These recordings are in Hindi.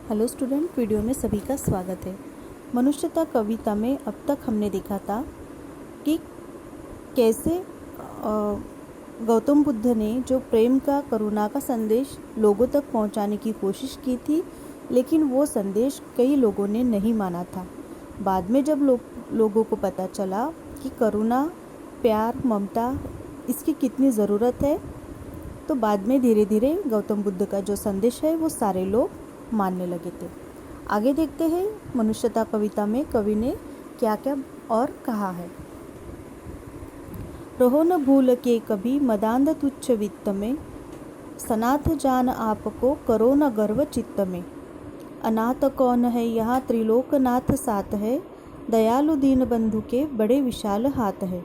हेलो स्टूडेंट, वीडियो में सभी का स्वागत है। मनुष्यता कविता में अब तक हमने देखा था कि कैसे गौतम बुद्ध ने जो प्रेम का, करुणा का संदेश लोगों तक पहुंचाने की कोशिश की थी, लेकिन वो संदेश कई लोगों ने नहीं माना था। बाद में जब लोगों को पता चला कि करुणा, प्यार, ममता इसकी कितनी ज़रूरत है, तो बाद में धीरे धीरे गौतम बुद्ध का जो संदेश है वो सारे लोग मानने लगे थे। आगे देखते हैं मनुष्यता कविता में कवि ने क्या क्या और कहा है। रहो न भूल के कभी मदांध तुच्छ वित्त में, सनाथ जान आपको करो न गर्व चित्त में। अनाथ कौन है यहाँ त्रिलोकनाथ साथ है, दयालु दीन बंधु के बड़े विशाल हाथ है।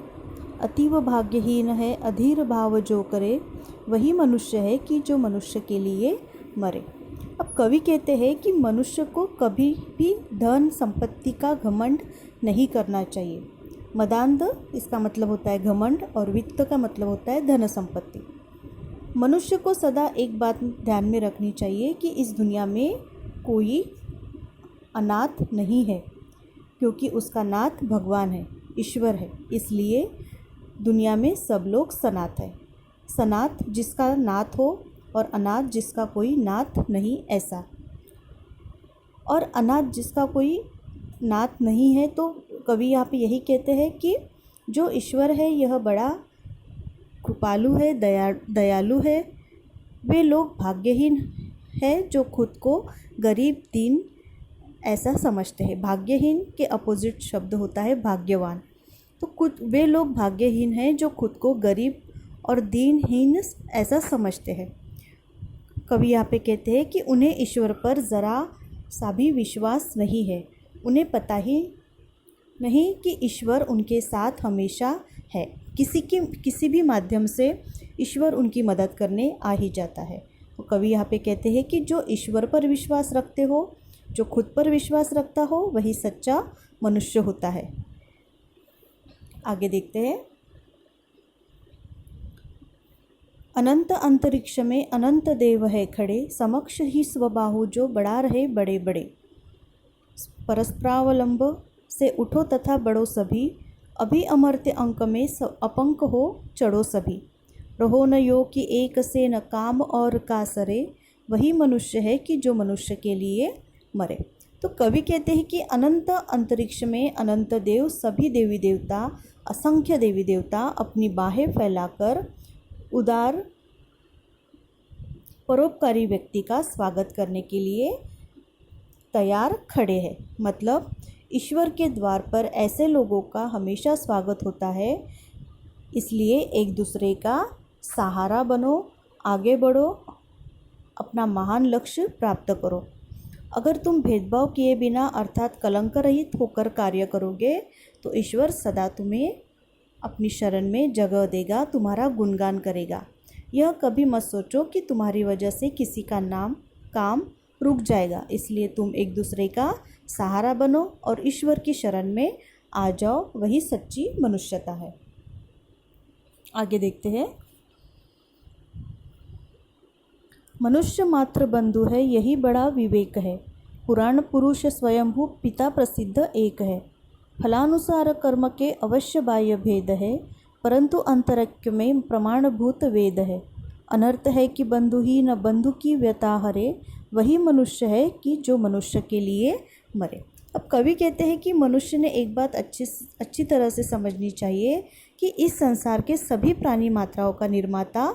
अतीव भाग्यहीन है अधीर भाव जो करे, वही मनुष्य है कि जो मनुष्य के लिए मरे। अब कवि कहते हैं कि मनुष्य को कभी भी धन संपत्ति का घमंड नहीं करना चाहिए। मदांध इसका मतलब होता है घमंड और वित्त का मतलब होता है धन संपत्ति। मनुष्य को सदा एक बात ध्यान में रखनी चाहिए कि इस दुनिया में कोई अनाथ नहीं है, क्योंकि उसका नाथ भगवान है, ईश्वर है। इसलिए दुनिया में सब लोग सनाथ है। सनाथ जिसका नाथ हो और अनाथ जिसका कोई नाथ नहीं, ऐसा। और अनाथ जिसका कोई नाथ नहीं है, तो कवि यहाँ पे यही कहते हैं कि जो ईश्वर है यह बड़ा कृपालु है, दयालु है। वे लोग भाग्यहीन है जो खुद को गरीब, दीन ऐसा समझते हैं। भाग्यहीन के अपोजिट शब्द होता है भाग्यवान। तो वे लोग भाग्यहीन हैं जो खुद को गरीब और दीनहीन ऐसा समझते हैं। कवि यहाँ पे कहते हैं कि उन्हें ईश्वर पर ज़रा सा भी विश्वास नहीं है। उन्हें पता ही नहीं कि ईश्वर उनके साथ हमेशा है। किसी भी माध्यम से ईश्वर उनकी मदद करने आ ही जाता है। तो कवि यहाँ पे कहते हैं कि जो ईश्वर पर विश्वास रखते हो, जो खुद पर विश्वास रखता हो, वही सच्चा मनुष्य होता है। आगे देखते हैं। अनंत अंतरिक्ष में अनंत देव है खड़े, समक्ष ही स्वबाहु जो बढ़ा रहे बड़े बड़े। परस्परावलंब से उठो तथा बढ़ो सभी, अभी अमर्त्य अंक में अपंक हो चढ़ो सभी। रहो न यो कि एक से न काम और का सरे, वही मनुष्य है कि जो मनुष्य के लिए मरे। तो कवि कहते हैं कि अनंत अंतरिक्ष में अनंत देव, सभी देवी देवता, असंख्य देवी देवता अपनी बाहें फैलाकर उदार परोपकारी व्यक्ति का स्वागत करने के लिए तैयार खड़े हैं। मतलब ईश्वर के द्वार पर ऐसे लोगों का हमेशा स्वागत होता है। इसलिए एक दूसरे का सहारा बनो, आगे बढ़ो, अपना महान लक्ष्य प्राप्त करो। अगर तुम भेदभाव किए बिना अर्थात कलंक रहित होकर कार्य करोगे तो ईश्वर सदा तुम्हें अपनी शरण में जगह देगा, तुम्हारा गुणगान करेगा। यह कभी मत सोचो कि तुम्हारी वजह से किसी का काम रुक जाएगा। इसलिए तुम एक दूसरे का सहारा बनो और ईश्वर की शरण में आ जाओ, वही सच्ची मनुष्यता है। आगे देखते हैं। मनुष्य मात्र बंधु है, यही बड़ा विवेक है। पुराण पुरुष स्वयंभू पिता प्रसिद्ध एक है। फलानुसार कर्म के अवश्य बाह्य भेद है, परंतु अंतरक्य में प्रमाणभूत वेद है। अनर्थ है कि बंधु ही न बंधु की व्यथा हरे, वही मनुष्य है कि जो मनुष्य के लिए मरे। अब कवि कहते हैं कि मनुष्य ने एक बात अच्छी तरह से समझनी चाहिए कि इस संसार के सभी प्राणी मात्राओं का निर्माता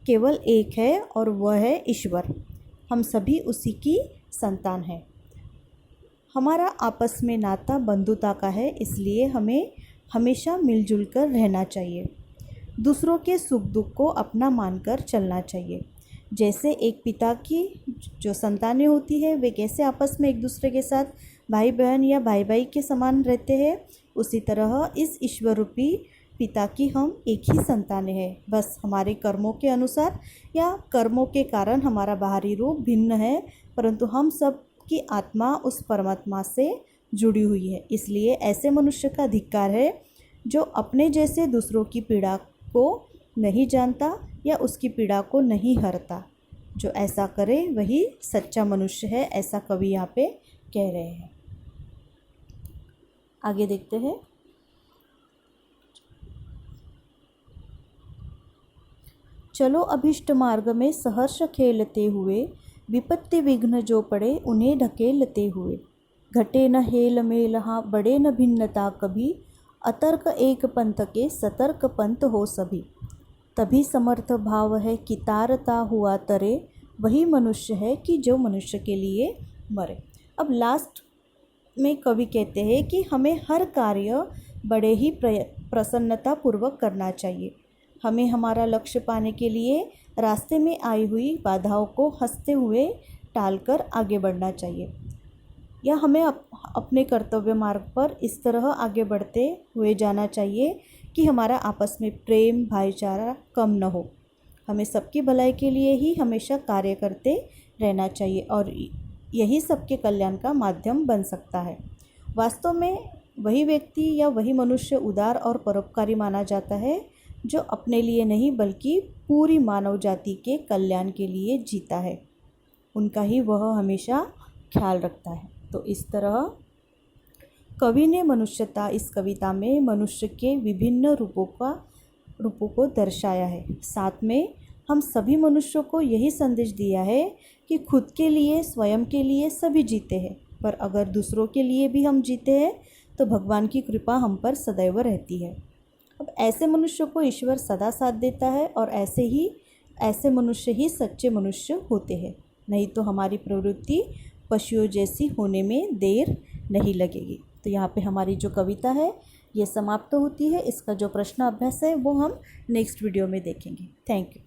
केवल एक है और वह है ईश्वर। हम सभी उसी की संतान हैं। हमारा आपस में नाता बंधुता का है, इसलिए हमें हमेशा मिलजुल कर रहना चाहिए। दूसरों के सुख दुख को अपना मानकर चलना चाहिए। जैसे एक पिता की जो संतानें होती है वे कैसे आपस में एक दूसरे के साथ भाई बहन या भाई भाई के समान रहते हैं, उसी तरह इस ईश्वर रूपी पिता की हम एक ही संतानें हैं। बस हमारे कर्मों के अनुसार या कर्मों के कारण हमारा बाहरी रूप भिन्न है, परंतु हम सब की आत्मा उस परमात्मा से जुड़ी हुई है। इसलिए ऐसे मनुष्य का धिक्कार है जो अपने जैसे दूसरों की पीड़ा को नहीं जानता या उसकी पीड़ा को नहीं हरता। जो ऐसा करे वही सच्चा मनुष्य है, ऐसा कवि यहाँ पे कह रहे हैं। आगे देखते हैं। चलो अभिष्ट मार्ग में सहर्ष खेलते हुए, विपत्ति विघ्न जो पड़े उन्हें ढकेलते हुए। घटे न हेल मेल हाँ बड़े न भिन्नता कभी, अतर्क एक पंथ के सतर्क पंथ हो सभी। तभी समर्थ भाव है कि तारता हुआ तरे, वही मनुष्य है कि जो मनुष्य के लिए मरे। अब लास्ट में कवि कहते हैं कि हमें हर कार्य बड़े ही प्रसन्नता पूर्वक करना चाहिए। हमें हमारा लक्ष्य पाने के लिए रास्ते में आई हुई बाधाओं को हंसते हुए टालकर आगे बढ़ना चाहिए, या हमें अपने कर्तव्य मार्ग पर इस तरह आगे बढ़ते हुए जाना चाहिए कि हमारा आपस में प्रेम भाईचारा कम न हो। हमें सबकी भलाई के लिए ही हमेशा कार्य करते रहना चाहिए और यही सबके कल्याण का माध्यम बन सकता है। वास्तव में वही व्यक्ति या वही मनुष्य उदार और परोपकारी माना जाता है जो अपने लिए नहीं बल्कि पूरी मानव जाति के कल्याण के लिए जीता है, उनका ही वह हमेशा ख्याल रखता है। तो इस तरह कवि ने मनुष्यता इस कविता में मनुष्य के विभिन्न रूपों को दर्शाया है। साथ में हम सभी मनुष्यों को यही संदेश दिया है कि खुद के लिए स्वयं के लिए सभी जीते हैं, पर अगर दूसरों के लिए भी हम जीते हैं तो भगवान की कृपा हम पर सदैव रहती है। अब ऐसे मनुष्यों को ईश्वर सदा साथ देता है और ऐसे मनुष्य ही सच्चे मनुष्य होते हैं, नहीं तो हमारी प्रवृत्ति पशुओं जैसी होने में देर नहीं लगेगी। तो यहाँ पे हमारी जो कविता है ये समाप्त होती है। इसका जो प्रश्न अभ्यास है वो हम नेक्स्ट वीडियो में देखेंगे। Thank you.